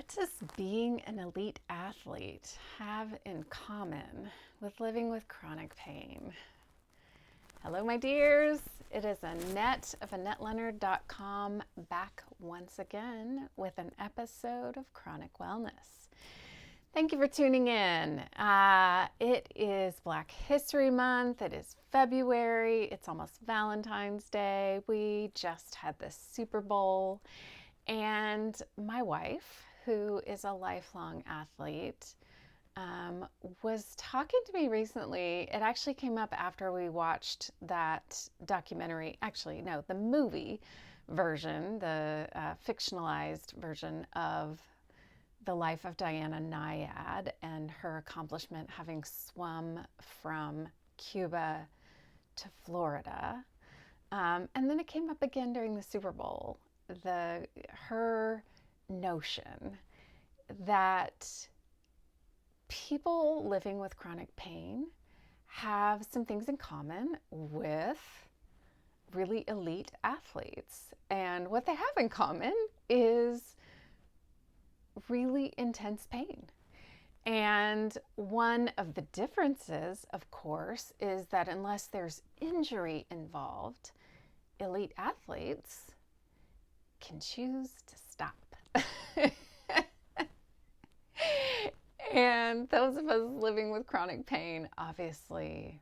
What does being an elite athlete have in common with living with chronic pain? Hello, my dears. It is Annette of AnnetteLeonard.com back once again with an episode of Chronic Wellness. Thank you for tuning in. It is Black History Month. It is February. It's almost Valentine's Day. We just had the Super Bowl. And my wife, who is a lifelong athlete, was talking to me recently. It actually came up after we watched that documentary, actually, no, the movie version, the fictionalized version of the life of Diana Nyad and her accomplishment having swum from Cuba to Florida. And then it came up again during the Super Bowl. Her notion that people living with chronic pain have some things in common with really elite athletes. And what they have in common is really intense pain. And one of the differences, of course, is that unless there's injury involved, elite athletes can choose to stop. And those of us living with chronic pain obviously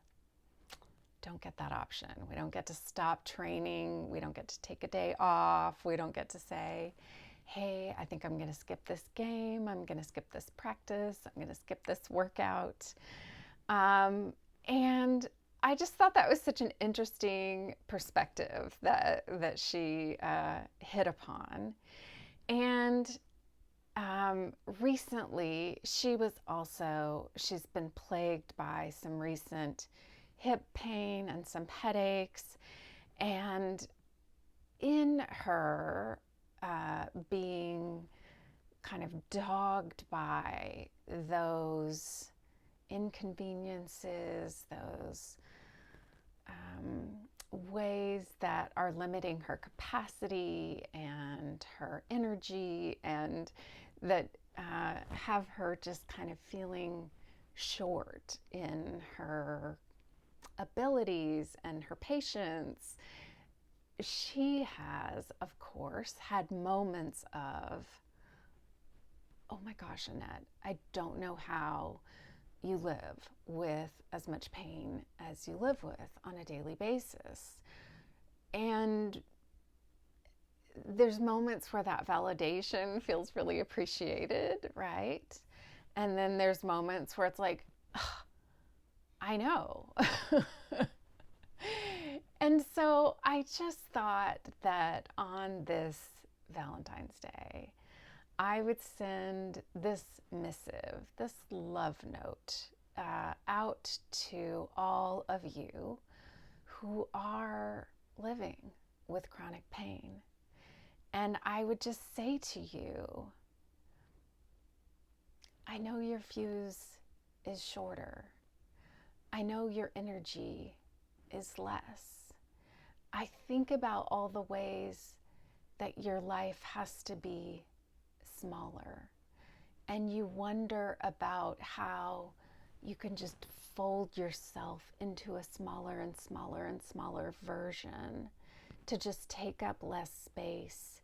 don't get that option. We don't get to stop training. We don't get to take a day off. We don't get to say, hey, I think I'm going to skip this game. I'm going to skip this practice. I'm going to skip this workout. And I just thought that was such an interesting perspective that she hit upon. And recently, she's been plagued by some recent hip pain and some headaches. And in her being kind of dogged by those inconveniences, those ways that are limiting her capacity and her energy, and that have her just kind of feeling short in her abilities and her patience. She has, of course, had moments of, oh my gosh, Annette, I don't know how you live with as much pain as you live with on a daily basis. And there's moments where that validation feels really appreciated, right? And then there's moments where it's like, oh, I know. And so I just thought that on this Valentine's Day, I would send this missive, this love note out to all of you who are living with chronic pain. And I would just say to you, I know your fuse is shorter. I know your energy is less. I think about all the ways that your life has to be smaller, and you wonder about how you can just fold yourself into a smaller and smaller and smaller version to just take up less space,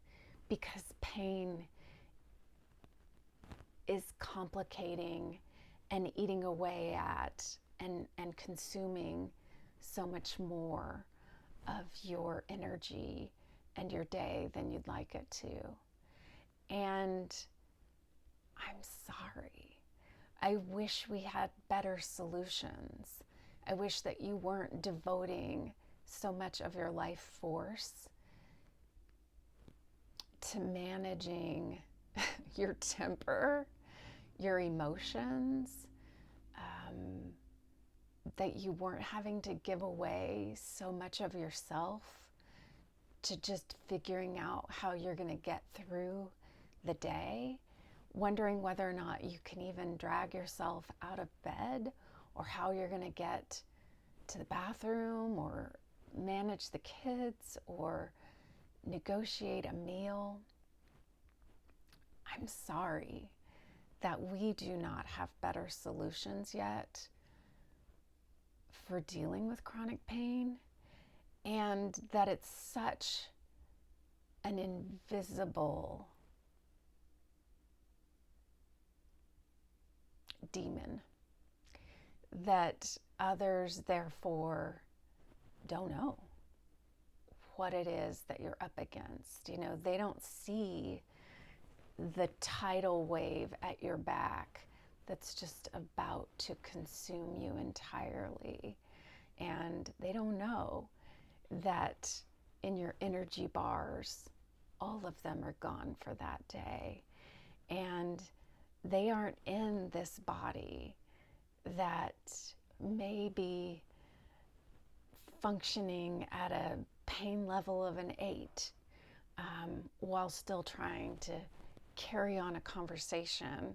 because pain is complicating and eating away at and consuming so much more of your energy and your day than you'd like it to. And I'm sorry. I wish we had better solutions. I wish that you weren't devoting so much of your life force to managing your temper, your emotions, that you weren't having to give away so much of yourself to just figuring out how you're going to get through the day, wondering whether or not you can even drag yourself out of bed, or how you're going to get to the bathroom, or manage the kids, or negotiate a meal. I'm sorry that we do not have better solutions yet for dealing with chronic pain, and that it's such an invisible demon that others therefore don't know what it is that you're up against. You know, they don't see the tidal wave at your back that's just about to consume you entirely. And they don't know that in your energy bars, all of them are gone for that day. And they aren't in this body that may be functioning at a pain level of an 8 while still trying to carry on a conversation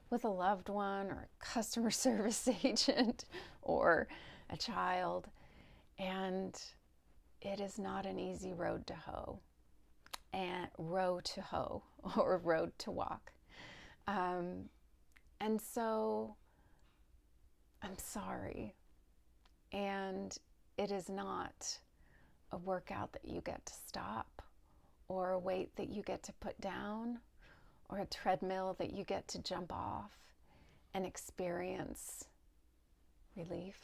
with a loved one or a customer service agent or a child. And it is not an easy road to hoe and row to hoe or road to walk. And so I'm sorry. And it is not a workout that you get to stop, or a weight that you get to put down, or a treadmill that you get to jump off and experience relief.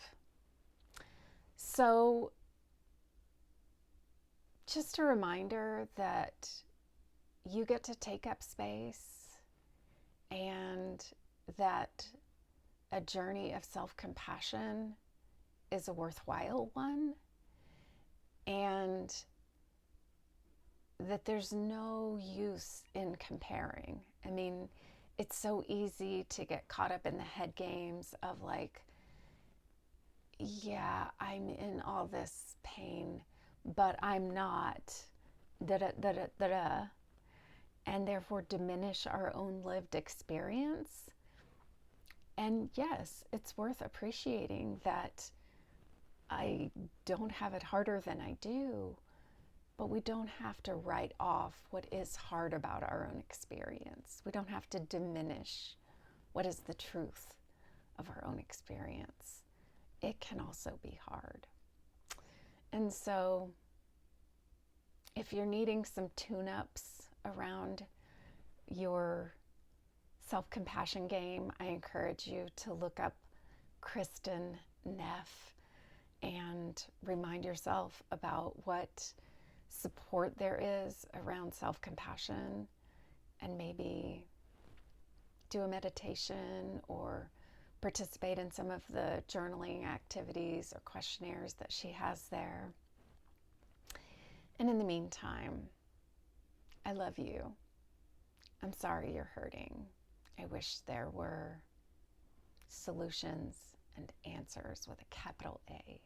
So just a reminder that you get to take up space, and that a journey of self-compassion is a worthwhile one, and that there's no use in comparing. I mean, it's so easy to get caught up in the head games of like, yeah, I'm in all this pain, but I'm not, da-da-da-da-da-da, and therefore diminish our own lived experience. And yes, it's worth appreciating that I don't have it harder than I do, but we don't have to write off what is hard about our own experience. We don't have to diminish what is the truth of our own experience. It can also be hard. And so if you're needing some tune-ups around your self-compassion game, I encourage you to look up Kristen Neff and remind yourself about what support there is around self-compassion, and maybe do a meditation or participate in some of the journaling activities or questionnaires that she has there. And in the meantime, I love you. I'm sorry you're hurting. I wish there were solutions and answers with a capital A.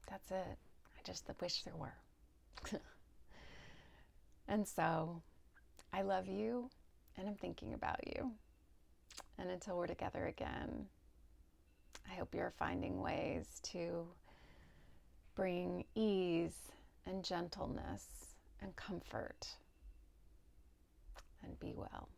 That's it. I just wish there were. And so I love you, and I'm thinking about you. And until we're together again, I hope you're finding ways to bring ease and gentleness and comfort, and be well.